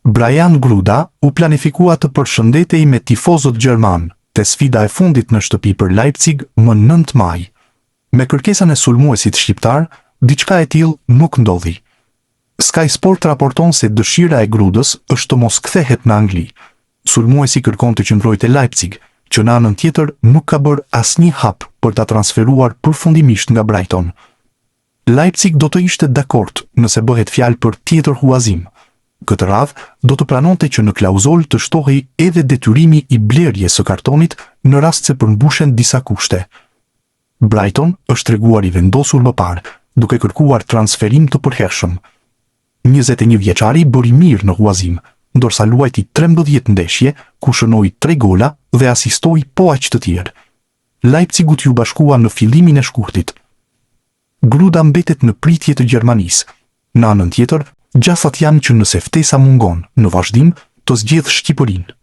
Brian Gruda u planifikua të përshëndetej me tifozët gjerman, te sfida e fundit në shtëpi për Leipzig më 9 maj. Me kërkesën e sulmuesit shqiptar, diçka e tillë nuk ndodhi. Sky Sport raporton se dëshira e Grudës është të mos kthehet në Angli. Sulmuesi kërkon të qëndrojë te Leipzig, që në anën tjetër nuk ka bërë asnjë hap për ta transferuar përfundimisht nga Brighton. Leipzig do të ishte dakord nëse bëhet fjalë për tjetër huazim. Këtë radhë do të pranonte që në klauzol të shtohej edhe detyrimi i blerjes së kartonit në rast se përmbushen disa kushte. Brighton është treguar i vendosur më parë, duke kërkuar transferim të përhershëm. 21 vjeçari bëri mirë në huazim, ndërsa luajti 13 ndeshje, ku shënoi 3 gola dhe asistoi po aq të tjerë. Leipzigut ju bashkua në fillimin e shkurtit. Gruda mbetet në pritje të Gjermanisë. Në anën tjetër, gjasat janë që nëse ftesa mungon, në vazhdim të zgjedh Shqipërinë.